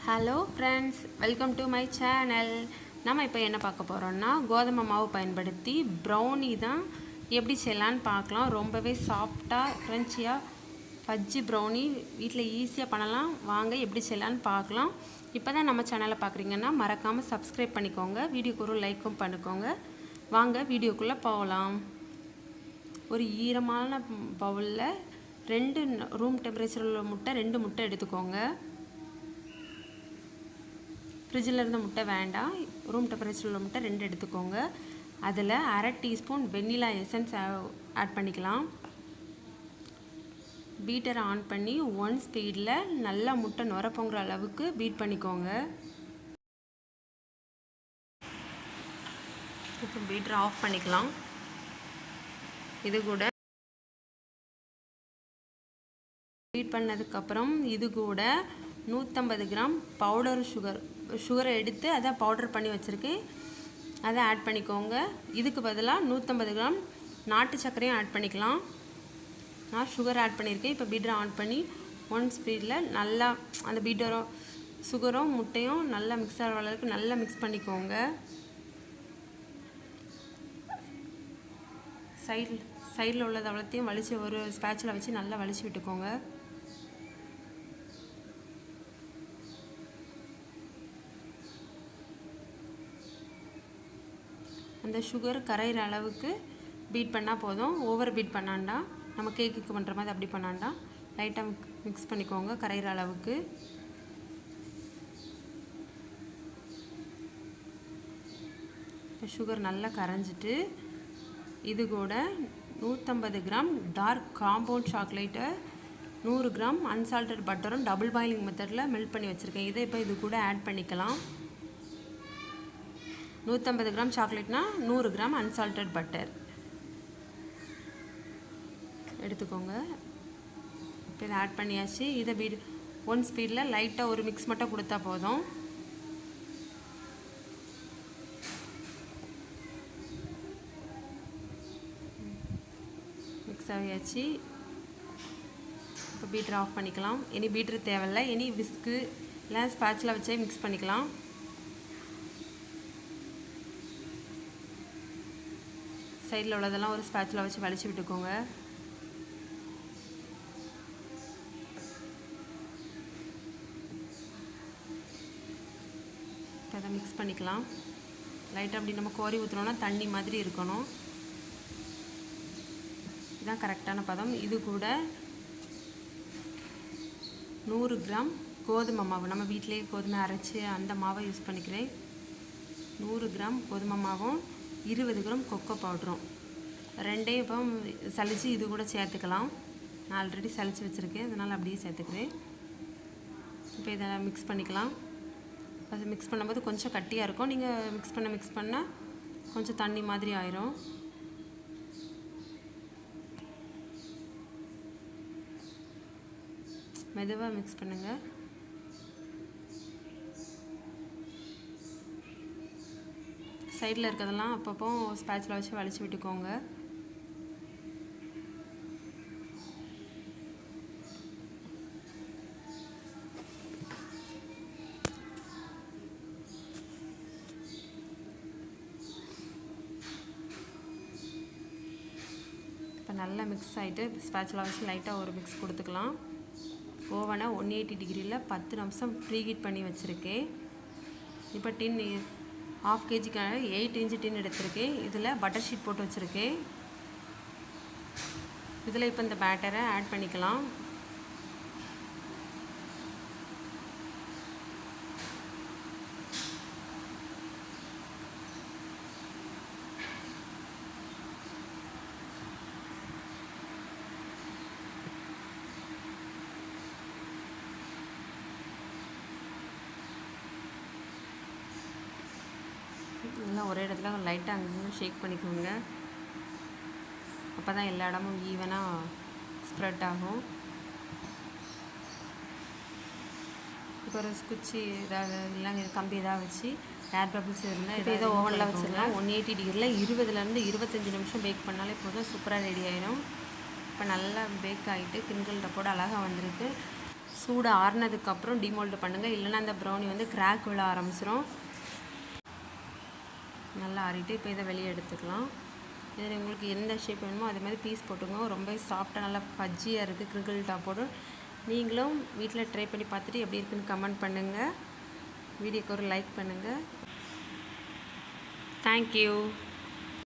Hello friends, welcome to my channel. நம்ம இப்போ என்ன பார்க்க போகிறோம்னா, கோதுமை மாவு பயன்படுத்தி ப்ரௌனி தான் எப்படி செய்யலான்னு பார்க்கலாம். ரொம்பவே சாஃப்டாக க்ரன்ச்சியாக பஜ்ஜி ப்ரௌனி வீட்டில் ஈஸியாக பண்ணலாம். வாங்க எப்படி செய்யலான்னு பார்க்கலாம். இப்போ தான் நம்ம சேனலை பார்க்குறீங்கன்னா மறக்காமல் சப்ஸ்கிரைப் பண்ணிக்கோங்க, வீடியோக்கு ஒரு லைக்கும் பண்ணிக்கோங்க. வாங்க வீடியோக்குள்ளே போகலாம். ஒரு ஈரமான பவுலில் 2 ரூம் டெம்பரேச்சரில் உள்ள முட்டை 2 முட்டை எடுத்துக்கோங்க. ஃப்ரிட்ஜில் இருந்த முட்டை வேண்டாம், ரூம் டெம்பரேச்சரில் உள்ள முட்டை 2 எடுத்துக்கோங்க. அதில் அரை டீஸ்பூன் வெண்ணிலா எசன்ஸ் ஆட் பண்ணிக்கலாம். பீட்டரை ஆன் பண்ணி 1 ஸ்பீடில் நல்லா முட்டை நுர பொங்குற அளவுக்கு பீட் பண்ணிக்கோங்க. இப்போ பீட்டரை ஆஃப் பண்ணிக்கலாம். இது கூட பீட் பண்ணதுக்கப்புறம் இது கூட 150 கிராம் பவுடர் சுகரை எடுத்து அதை பவுடர் பண்ணி வச்சுருக்கேன், அதை ஆட் பண்ணிக்கோங்க. இதுக்கு பதிலாக 150 கிராம் நாட்டு சர்க்கரையும் ஆட் பண்ணிக்கலாம். நான் சுகர் ஆட் பண்ணியிருக்கேன். இப்போ பீட்டரை ஆன் பண்ணி 1 ஸ்பீடில் நல்லா அந்த பீட்டரும் சுகரும் முட்டையும் நல்லா மிக்ஸ் ஆகிற அளவுக்கு நல்லா மிக்ஸ் பண்ணிக்கோங்க. சைடில் உள்ளது அவ்வளோத்தையும் வலிச்சு ஒரு ஸ்பேட்சில் வச்சு நல்லா வலிச்சு விட்டுக்கோங்க. அந்த சுகர் கரையிற அளவுக்கு பீட் பண்ணால் போதும். ஓவர் பீட் பண்ணாண்டா, நம்ம கேக்குக்கு பண்ணுற மாதிரி அப்படி பண்ணாண்டா, லைட்டாக மிக்ஸ் பண்ணிக்கோங்க கரையிற அளவுக்கு. இப்போ சுகர் நல்லா கரைஞ்சிட்டு இது கூட 150 கிராம் டார்க் காம்பவுண்ட் சாக்லேட்டை 100 கிராம் அன்சால்டட் பட்டரும் டபுள் பாயிலிங் மெத்தடில் மெல்ட் பண்ணி வச்சுருக்கேன். இதை இப்போ இது கூட ஆட் பண்ணிக்கலாம். 150 கிராம் சாக்லேட்னா 100 கிராம் அன்சால்டட் பட்டர் எடுத்துக்கோங்க. இப்போ இதை ஆட் பண்ணியாச்சு. இதை 1 ஸ்பீடில் லைட்டாக ஒரு மிக்ஸ் மட்டும் கொடுத்தா போதும். மிக்ஸ் ஆகியாச்சு. இப்போ பீட்டர் ஆஃப் பண்ணிக்கலாம். இனி பீட்டர் தேவையில்லை, இனி விஸ்கு இல்லை ஸ்பாட்சில் வச்சே மிக்ஸ் பண்ணிக்கலாம். சைடில் உள்ளதெல்லாம் ஒரு ஸ்பேட்சில் வச்சு வலிச்சு விட்டுக்கோங்க. இப்போ அதை மிக்ஸ் பண்ணிக்கலாம். லைட்டாக அப்படி நம்ம கோரி ஊற்றுனோன்னா தண்ணி மாதிரி இருக்கணும். இதுதான் கரெக்டான பதம். இது கூட 100 கிராம் கோதுமை மாவு, நம்ம வீட்டிலேயே கோதுமை அரைச்சி அந்த மாவை யூஸ் பண்ணிக்கிறேன். 100 கிராம் கோதுமை மாவும் 20 கிராம் கொக்கோ பவுடரும் ரெண்டையும் இப்போ சளிச்சு இது கூட சேர்த்துக்கலாம். நான் ஆல்ரெடி சளிச்சு வச்சுருக்கேன், அதனால் அப்படியே சேர்த்துக்கிறேன். இப்போ இதை மிக்ஸ் பண்ணிக்கலாம். அது மிக்ஸ் பண்ணும்போது கொஞ்சம் கட்டியாக இருக்கும். நீங்கள் மிக்ஸ் பண்ண கொஞ்சம் தண்ணி மாதிரி ஆயிரும். மெதுவாக மிக்ஸ் பண்ணுங்கள். சைடில் இருக்கிறதெல்லாம் அப்பப்போ ஸ்பேட்சில் வச்சு வலிச்சு விட்டுக்கோங்க. இப்போ நல்லா மிக்ஸ் ஆகிட்டு ஸ்பேட்சில் வச்சு லைட்டாக ஒரு மிக்ஸ் கொடுத்துக்கலாம். ஓவனை 180 டிகிரியில் 10 நிமிஷம் ப்ரீ ஹீட் பண்ணி வச்சுருக்கேன். இப்போ டின் 1/2 kgக்கான 8 இன்ச்சு டின் எடுத்திருக்கேன். இதில் பட்டர் ஷீட் போட்டு வச்சுருக்கேன். இதில் இப்போ இந்த பேட்டரை ஆட் பண்ணிக்கலாம். நல்லா ஒரே இடத்துல லைட்டாக அங்கேயும் ஷேக் பண்ணிக்கோங்க. அப்போ தான் எல்லா இடமும் ஈவனாக ஸ்ப்ரெட் ஆகும். இப்போ ஒரு குச்சி ஏதாவது இல்லைங்க கம்பி ஏதாவது வச்சு ஏர் பபிள்ஸ் இருந்தால் இப்போ இதை ஓவனில் வச்சிடலாம். 180 டிகிரியில் 20லேருந்து 25 நிமிஷம் பேக் பண்ணாலே போதும், சூப்பராக ரெடி ஆகிடும். இப்போ நல்லா பேக் ஆகிட்டு கிண்கல் டப்போட அழகாக வந்திருக்கு. சூடு ஆறுனதுக்கப்புறம் டிமோல்டு பண்ணுங்கள், இல்லைன்னா அந்த ப்ரௌனி வந்து கிராக் விழ ஆரம்பிச்சிடும். நல்லா ஆறிட்டு இப்போ இதை வெளியே எடுத்துக்கலாம். இதில் உங்களுக்கு எந்த ஷேப் வேணுமோ அதே மாதிரி பீஸ் போட்டுக்கோங்க. ரொம்ப சாஃப்டாக நல்லா பஜ்ஜியாக இருக்குது, கிரிக்கிள் டாப்போடு. நீங்களும் வீட்டில் ட்ரை பண்ணி பார்த்துட்டு எப்படி இருக்குன்னு கமெண்ட் பண்ணுங்கள். வீடியோக்கு ஒரு லைக் பண்ணுங்கள். தேங்க்யூ.